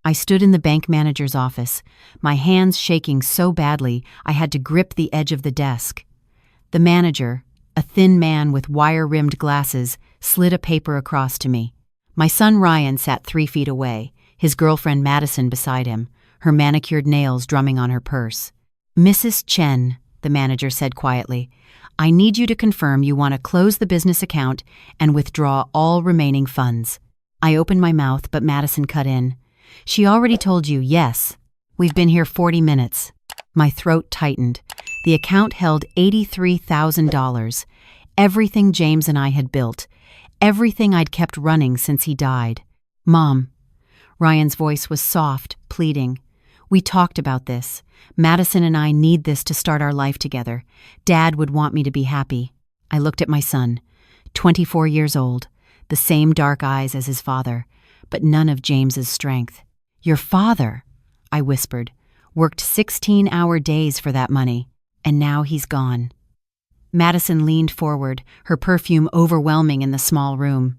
I stood in the bank manager's office, my hands shaking so badly I had to grip the edge of the desk. The manager, a thin man with wire-rimmed glasses, slid a paper across to me. My son Ryan sat 3 feet away, his girlfriend Madison beside him, her manicured nails drumming on her purse. "Mrs. Chen," the manager said quietly, "I need you to confirm you want to close the business account and withdraw all remaining funds." I opened my mouth, but Madison cut in. "She already told you, yes. We've been here 40 minutes. My throat tightened. The account held $83,000. Everything James and I had built. Everything I'd kept running since he died. "Mom." Ryan's voice was soft, pleading. "We talked about this. Madison and I need this to start our life together. Dad would want me to be happy." I looked at my son, 24 years old, the same dark eyes as his father, but none of James's strength. "Your father," I whispered, "worked 16-hour days for that money, and now he's gone." Madison leaned forward, her perfume overwhelming in the small room.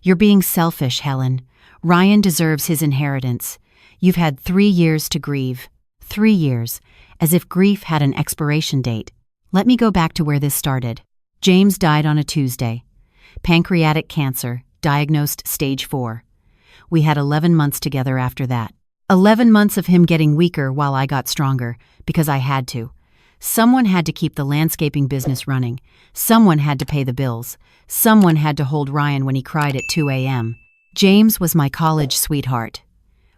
"You're being selfish, Helen. Ryan deserves his inheritance. You've had 3 years to grieve. 3 years, as if grief had an expiration date. Let me go back to where this started. James died on a Tuesday. Pancreatic cancer, diagnosed stage 4. We had 11 months together after that. 11 months of him getting weaker while I got stronger, because I had to. Someone had to keep the landscaping business running. Someone had to pay the bills. Someone had to hold Ryan when he cried at 2 a.m. James was my college sweetheart.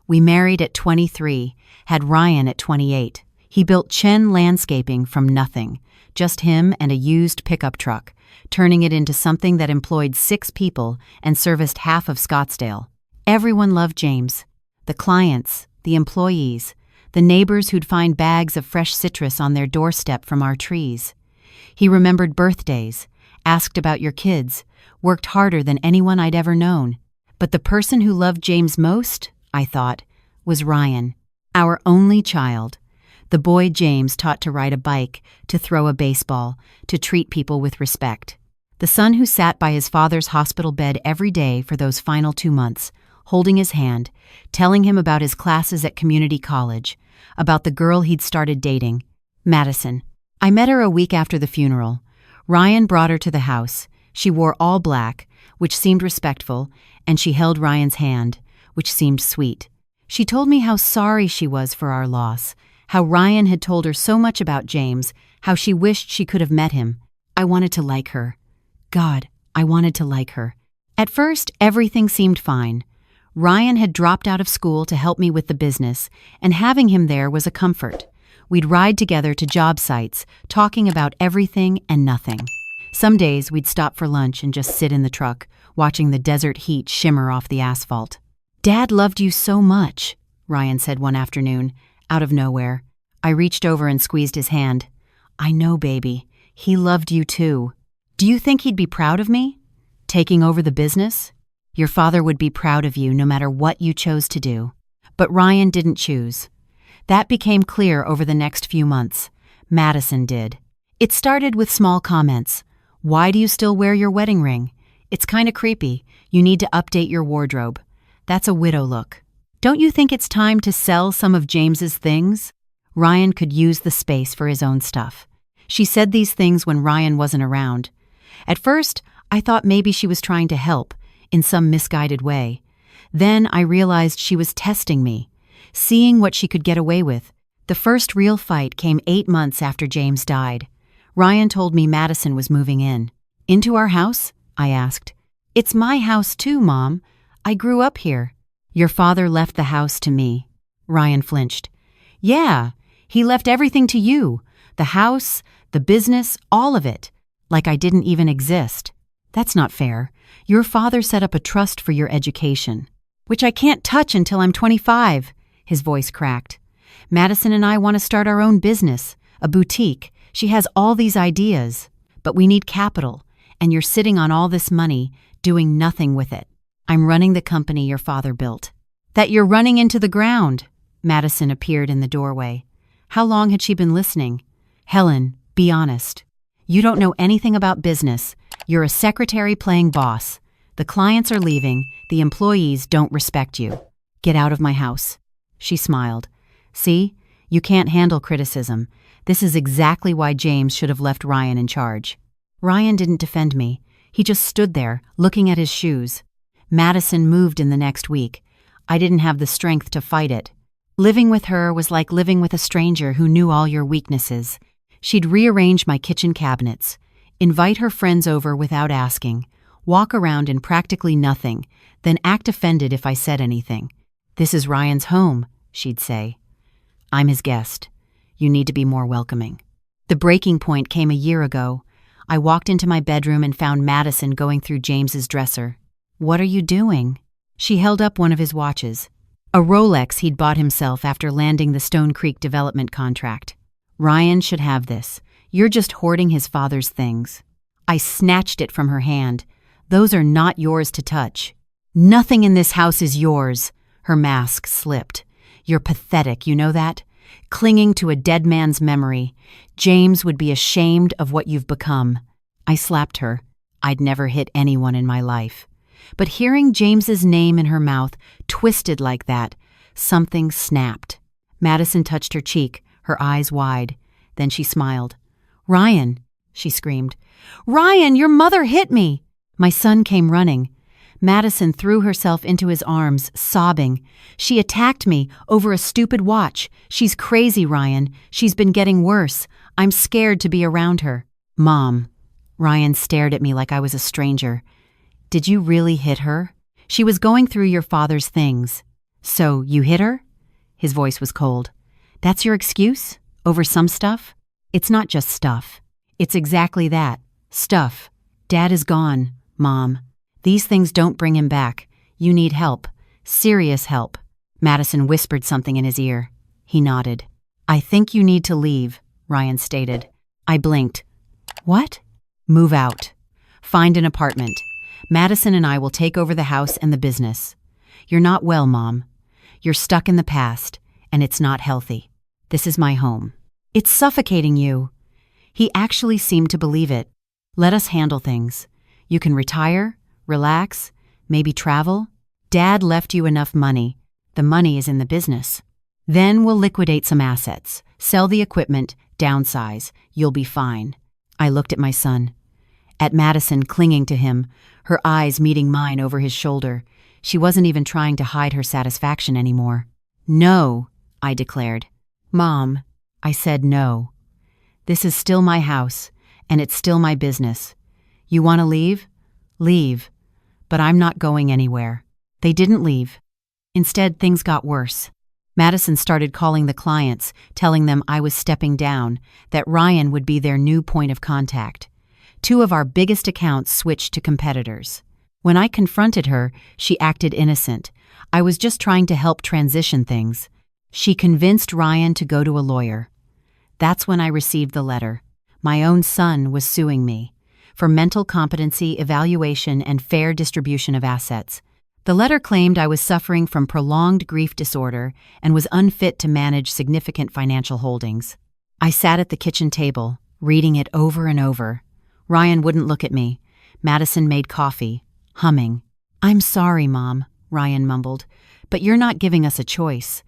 We married at 23, had Ryan at 28. He built Chen Landscaping from nothing, just him and a used pickup truck, turning it into something that employed 6 people and serviced half of Scottsdale. Everyone loved James. The clients, the employees, the neighbors who'd find bags of fresh citrus on their doorstep from our trees. He remembered birthdays, asked about your kids, worked harder than anyone I'd ever known. But the person who loved James most, I thought, was Ryan, our only child. The boy James taught to ride a bike, to throw a baseball, to treat people with respect. The son who sat by his father's hospital bed every day for those final 2 months, holding his hand, telling him about his classes at community college, about the girl he'd started dating, Madison. I met her a week after the funeral. Ryan brought her to the house. She wore all black, which seemed respectful, and she held Ryan's hand, which seemed sweet. She told me how sorry she was for our loss, how Ryan had told her so much about James, how she wished she could have met him. I wanted to like her. God, I wanted to like her. At first, everything seemed fine. Ryan had dropped out of school to help me with the business, and having him there was a comfort. We'd ride together to job sites, talking about everything and nothing. Some days we'd stop for lunch and just sit in the truck, watching the desert heat shimmer off the asphalt. "Dad loved you so much," Ryan said one afternoon, out of nowhere. I reached over and squeezed his hand. "I know, baby. He loved you too. Do you think he'd be proud of me? Taking over the business? Your father would be proud of you no matter what you chose to do." But Ryan didn't choose. That became clear over the next few months. Madison did. It started with small comments. "Why do you still wear your wedding ring? It's kind of creepy. You need to update your wardrobe. That's a widow look. Don't you think it's time to sell some of James's things?" Ryan could use the space for his own stuff. She said these things when Ryan wasn't around. At first, I thought maybe she was trying to help, in some misguided way. Then I realized she was testing me, seeing what she could get away with. The first real fight came 8 months after James died. Ryan told me Madison was moving in. "Into our house?" I asked. "It's my house too, Mom. I grew up here." "Your father left the house to me." Ryan flinched. "Yeah, he left everything to you. The house, the business, all of it. Like I didn't even exist." "That's not fair. Your father set up a trust for your education." "Which I can't touch until I'm 25. His voice cracked. "Madison and I want to start our own business, a boutique. She has all these ideas. But we need capital, and you're sitting on all this money, doing nothing with it." "I'm running the company your father built." "That you're running into the ground." Madison appeared in the doorway. How long had she been listening? "Helen, be honest. You don't know anything about business. You're a secretary playing boss. The clients are leaving. The employees don't respect you." Get out of my house. She smiled. See? You can't handle criticism. This is exactly why James should have left Ryan in charge. Ryan didn't defend me. He just stood there, looking at his shoes. Madison moved in the next week. I didn't have the strength to fight it. Living with her was like living with a stranger who knew all your weaknesses. She'd rearrange my kitchen cabinets, invite her friends over without asking, walk around in practically nothing, then act offended if I said anything. "This is Ryan's home," she'd say. "I'm his guest. You need to be more welcoming." The breaking point came a year ago. I walked into my bedroom and found Madison going through James's dresser. "What are you doing?" She held up one of his watches. A Rolex he'd bought himself after landing the Stone Creek development contract. "Ryan should have this. You're just hoarding his father's things." I snatched it from her hand. "Those are not yours to touch." "Nothing in this house is yours." Her mask slipped. "You're pathetic, you know that? Clinging to a dead man's memory. James would be ashamed of what you've become." I slapped her. I'd never hit anyone in my life. But hearing James's name in her mouth, twisted like that, something snapped. Madison touched her cheek, her eyes wide. Then she smiled. "Ryan," she screamed. "Ryan, your mother hit me!" My son came running. Madison threw herself into his arms, sobbing. "She attacked me over a stupid watch. She's crazy, Ryan. She's been getting worse. I'm scared to be around her." "Mom." Ryan stared at me like I was a stranger. "Did you really hit her? She was going through your father's things." "So, you hit her?" His voice was cold. "That's your excuse? Over some stuff?" "It's not just stuff. It's exactly that. Stuff. Dad is gone, Mom. These things don't bring him back. You need help. Serious help." Madison whispered something in his ear. He nodded. "I think you need to leave," Ryan stated. I blinked. "What?" "Move out. Find an apartment. Madison and I will take over the house and the business. You're not well, Mom. You're stuck in the past, and it's not healthy. This is my home. It's suffocating you." He actually seemed to believe it. "Let us handle things. You can retire, relax, maybe travel. Dad left you enough money. The money is in the business. Then we'll liquidate some assets, sell the equipment, downsize. You'll be fine." I looked at my son. At Madison clinging to him, her eyes meeting mine over his shoulder. She wasn't even trying to hide her satisfaction anymore. "No," I declared. "Mom," I said no. "This is still my house, and it's still my business. You want to leave? Leave. But I'm not going anywhere." They didn't leave. Instead, things got worse. Madison started calling the clients, telling them I was stepping down, that Ryan would be their new point of contact. 2 of our biggest accounts switched to competitors. When I confronted her, she acted innocent. I was just trying to help transition things. She convinced Ryan to go to a lawyer. That's when I received the letter. My own son was suing me for mental competency evaluation and fair distribution of assets. The letter claimed I was suffering from prolonged grief disorder and was unfit to manage significant financial holdings. I sat at the kitchen table, reading it over and over. Ryan wouldn't look at me. Madison made coffee, humming. "I'm sorry, Mom," Ryan mumbled, "but you're not giving us a choice.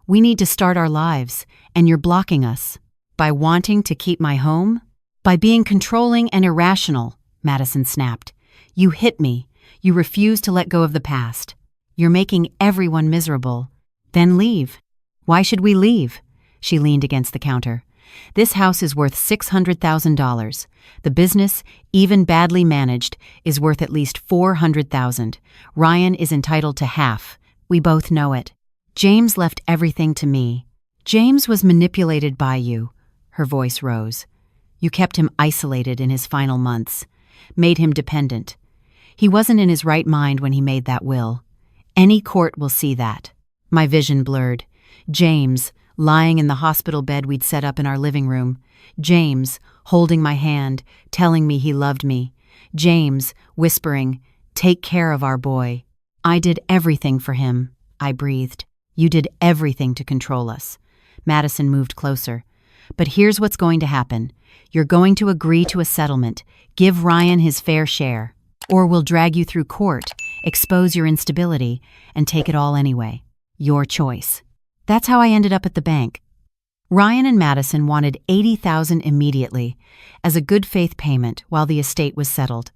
We need to start our lives, and you're blocking us." "By wanting to keep my home?" "By being controlling and irrational," Madison snapped. "You hit me. You refuse to let go of the past. You're making everyone miserable. Then leave." "Why should we leave?" She leaned against the counter. "This house is worth $600,000. The business, even badly managed, is worth at least $400,000. Ryan is entitled to half. We both know it. James left everything to me. James was manipulated by you." Her voice rose. "You kept him isolated in his final months, made him dependent. He wasn't in his right mind when he made that will. Any court will see that." My vision blurred. James, lying in the hospital bed we'd set up in our living room. James, holding my hand, telling me he loved me. James, whispering, "Take care of our boy." "I did everything for him," I breathed. "You did everything to control us." Madison moved closer. "But here's what's going to happen. You're going to agree to a settlement, give Ryan his fair share. Or we'll drag you through court, expose your instability, and take it all anyway." Your choice. That's how I ended up at the bank. Ryan and Madison wanted $80,000 immediately as a good faith payment while the estate was settled.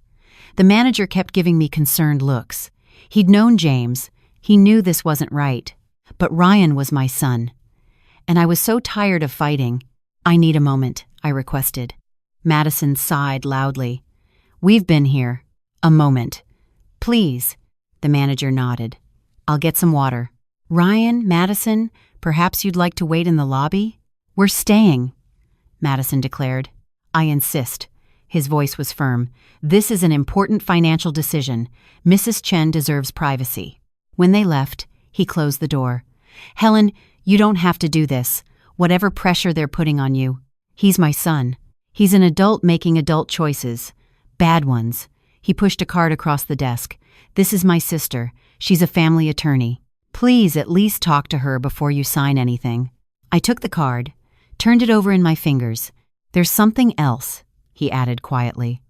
The manager kept giving me concerned looks. He'd known James. He knew this wasn't right. But Ryan was my son. And I was so tired of fighting. I need a moment, I requested. Madison sighed loudly. We've been here. A moment. Please. The manager nodded. I'll get some water. Ryan, Madison, perhaps you'd like to wait in the lobby? We're staying, Madison declared. I insist. His voice was firm. This is an important financial decision. Mrs. Chen deserves privacy. When they left, he closed the door. Helen, you don't have to do this. Whatever pressure they're putting on you. He's my son. He's an adult making adult choices. Bad ones. He pushed a card across the desk. This is my sister. She's a family attorney. Please at least talk to her before you sign anything. I took the card, turned it over in my fingers. There's something else, he added quietly.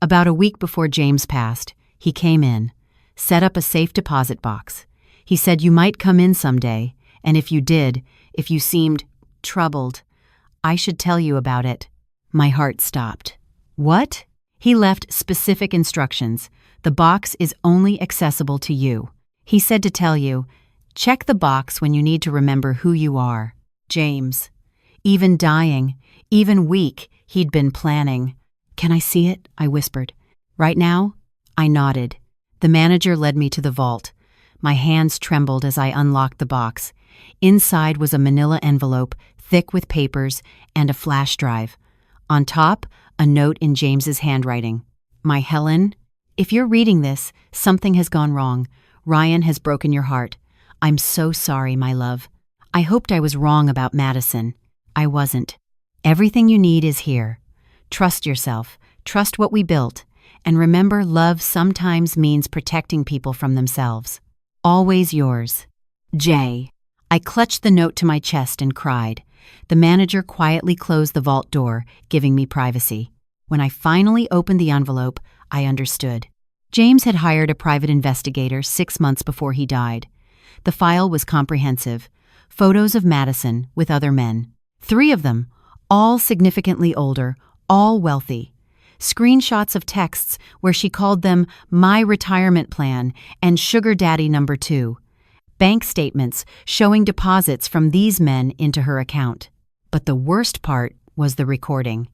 About a week before James passed, he came in, set up a safe deposit box. He said you might come in someday, and if you did, if you seemed troubled, I should tell you about it. My heart stopped. What? He left specific instructions. The box is only accessible to you. He said to tell you, check the box when you need to remember who you are. James. Even dying, even weak, he'd been planning. Can I see it? I whispered. Right now? I nodded. The manager led me to the vault. My hands trembled as I unlocked the box. Inside was a manila envelope, thick with papers, and a flash drive. On top, a note in James's handwriting. My Helen, if you're reading this, something has gone wrong. Ryan has broken your heart. I'm so sorry, my love. I hoped I was wrong about Madison. I wasn't. Everything you need is here. Trust yourself. Trust what we built. And remember, love sometimes means protecting people from themselves. Always yours. Jay. I clutched the note to my chest and cried. The manager quietly closed the vault door, giving me privacy. When I finally opened the envelope, I understood. James had hired a private investigator 6 months before he died. The file was comprehensive. Photos of Madison with other men. 3 of them, all significantly older, all wealthy. Screenshots of texts where she called them my retirement plan and sugar daddy number 2. Bank statements showing deposits from these men into her account. But the worst part was the recording.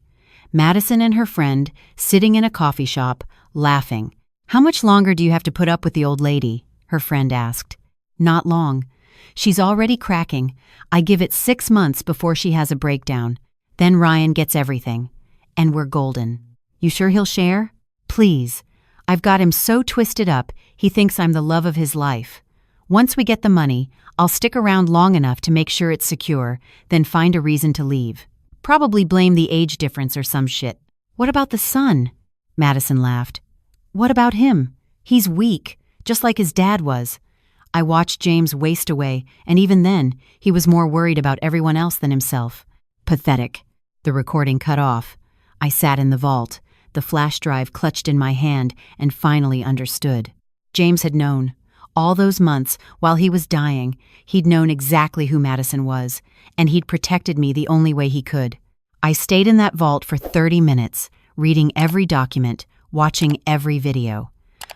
Madison and her friend sitting in a coffee shop, laughing. How much longer do you have to put up with the old lady? Her friend asked. Not long. She's already cracking. I give it 6 months before she has a breakdown. Then Ryan gets everything. And we're golden. You sure he'll share? Please. I've got him so twisted up, he thinks I'm the love of his life. Once we get the money, I'll stick around long enough to make sure it's secure, then find a reason to leave. Probably blame the age difference or some shit. What about the son? Madison laughed. What about him? He's weak, just like his dad was. I watched James waste away, and even then, he was more worried about everyone else than himself. Pathetic. The recording cut off. I sat in the vault, the flash drive clutched in my hand, and finally understood. James had known. All those months, while he was dying, he'd known exactly who Madison was, and he'd protected me the only way he could. I stayed in that vault for 30 minutes, reading every document, watching every video.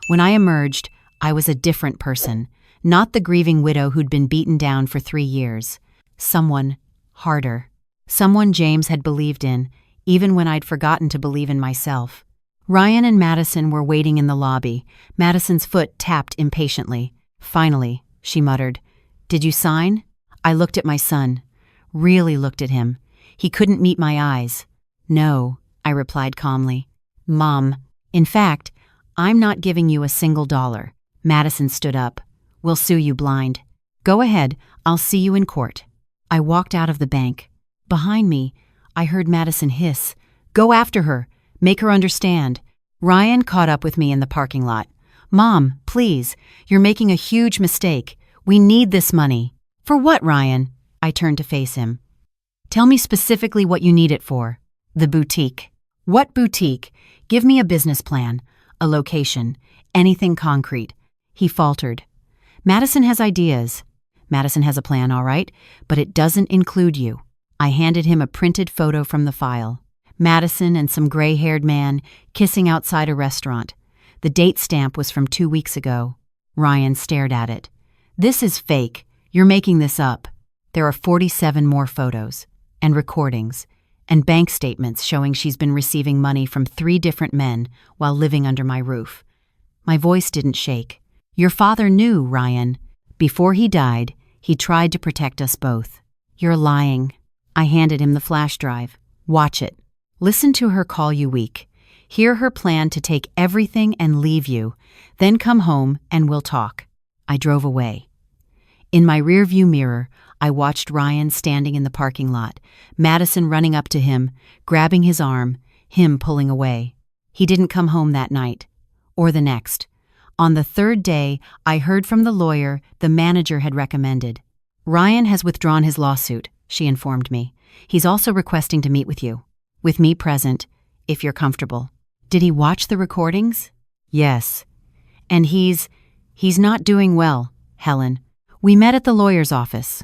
When I emerged, I was a different person, not the grieving widow who'd been beaten down for 3 years. Someone harder. Someone James had believed in, even when I'd forgotten to believe in myself. Ryan and Madison were waiting in the lobby. Madison's foot tapped impatiently. Finally, she muttered, "Did you sign?" I looked at my son. Really looked at him. He couldn't meet my eyes. "No," I replied calmly. "Mom, in fact, I'm not giving you a single dollar." Madison stood up. "We'll sue you blind." "Go ahead, I'll see you in court." I walked out of the bank. Behind me, I heard Madison hiss, "Go after her. Make her understand." Ryan caught up with me in the parking lot. "Mom, please, you're making a huge mistake. We need this money." "For what, Ryan?" I turned to face him. "Tell me specifically what you need it for." "The boutique." "What boutique? Give me a business plan, a location, anything concrete." He faltered. "Madison has ideas." Madison has a plan, all right, but it doesn't include you." I handed him a printed photo from the file. Madison and some gray-haired man kissing outside a restaurant. The date stamp was from 2 weeks ago. Ryan stared at it. "This is fake. You're making this up." There are 47 more photos, and recordings, and bank statements showing she's been receiving money from 3 different men while living under my roof. My voice didn't shake. "Your father knew, Ryan. Before he died, he tried to protect us both." "You're lying." I handed him the flash drive. "Watch it. Listen to her call you weak. Hear her plan to take everything and leave you. Then come home and we'll talk." I drove away. In my rearview mirror, I watched Ryan standing in the parking lot, Madison running up to him, grabbing his arm, him pulling away. He didn't come home that night, or the next. On the 3rd day, I heard from the lawyer the manager had recommended. "Ryan has withdrawn his lawsuit," she informed me. "He's also requesting to meet with you. With me present, if you're comfortable." "Did he watch the recordings?" "Yes. And he's not doing well, Helen. We met at the lawyer's office.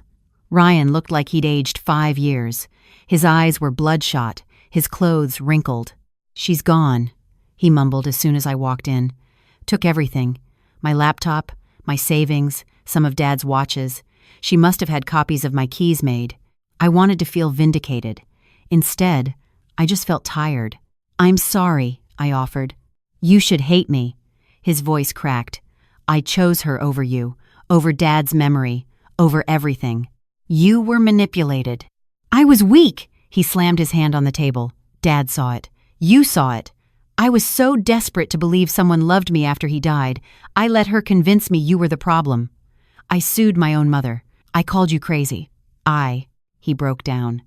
Ryan looked like he'd aged 5 years. His eyes were bloodshot, his clothes wrinkled. "She's gone," he mumbled as soon as I walked in. "Took everything. My laptop, my savings, some of Dad's watches. She must have had copies of my keys made." I wanted to feel vindicated. Instead, I just felt tired. "I'm sorry," I offered. "You should hate me." His voice cracked. "I chose her over you, over Dad's memory, over everything. You were manipulated." "I was weak," he slammed his hand on the table. "Dad saw it. You saw it. I was so desperate to believe someone loved me after he died, I let her convince me you were the problem. I sued my own mother. I called you crazy. He broke down.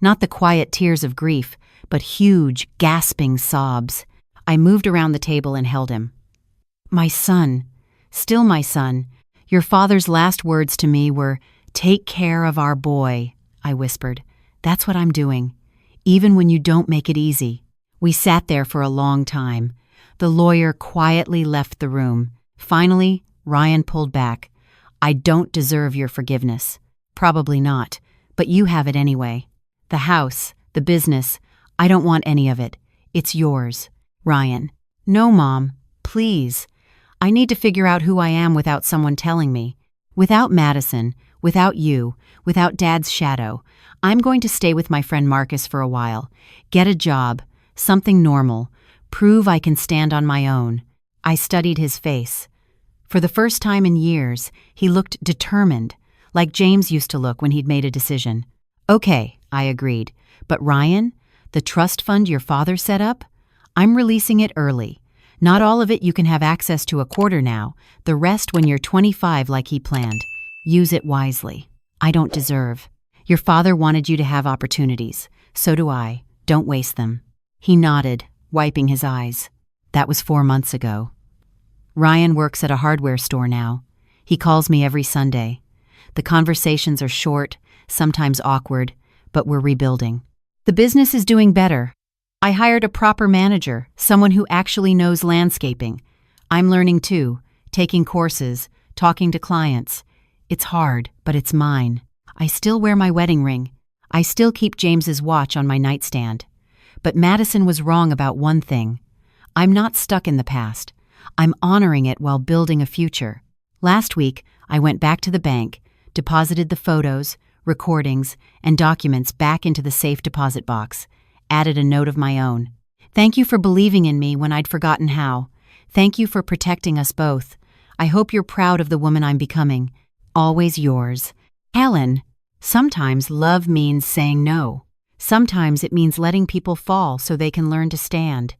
Not the quiet tears of grief, but huge, gasping sobs. I moved around the table and held him. "My son, still my son, your father's last words to me were, 'Take care of our boy,'" I whispered. "That's what I'm doing, even when you don't make it easy." We sat there for a long time. The lawyer quietly left the room. Finally, Ryan pulled back. "I don't deserve your forgiveness." "Probably not, but you have it anyway. The house, the business, I don't want any of it. It's yours." "Ryan." "No, Mom, please. I need to figure out who I am without someone telling me. Without Madison, without you, without Dad's shadow. I'm going to stay with my friend Marcus for a while, get a job, something normal, prove I can stand on my own." I studied his face. For the first time in years, he looked determined, like James used to look when he'd made a decision. "Okay," I agreed. "But Ryan, the trust fund your father set up? I'm releasing it early. Not all of it you can have access to a quarter now, the rest when you're 25 like he planned. Use it wisely. I don't deserve. Your father wanted you to have opportunities. So do I. Don't waste them." He nodded, wiping his eyes. That was 4 months ago. Ryan works at a hardware store now. He calls me every Sunday. The conversations are short, sometimes awkward, but we're rebuilding. The business is doing better. I hired a proper manager, someone who actually knows landscaping. I'm learning too, taking courses, talking to clients. It's hard, but it's mine. I still wear my wedding ring. I still keep James's watch on my nightstand. But Madison was wrong about one thing. I'm not stuck in the past. I'm honoring it while building a future. Last week, I went back to the bank, deposited the photos, recordings, and documents back into the safe deposit box, added a note of my own. "Thank you for believing in me when I'd forgotten how. Thank you for protecting us both. I hope you're proud of the woman I'm becoming. Always yours, Helen." Sometimes love means saying no. Sometimes it means letting people fall so they can learn to stand.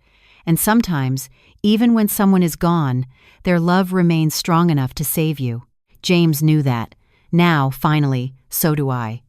And sometimes, even when someone is gone, their love remains strong enough to save you. James knew that. Now, finally, so do I.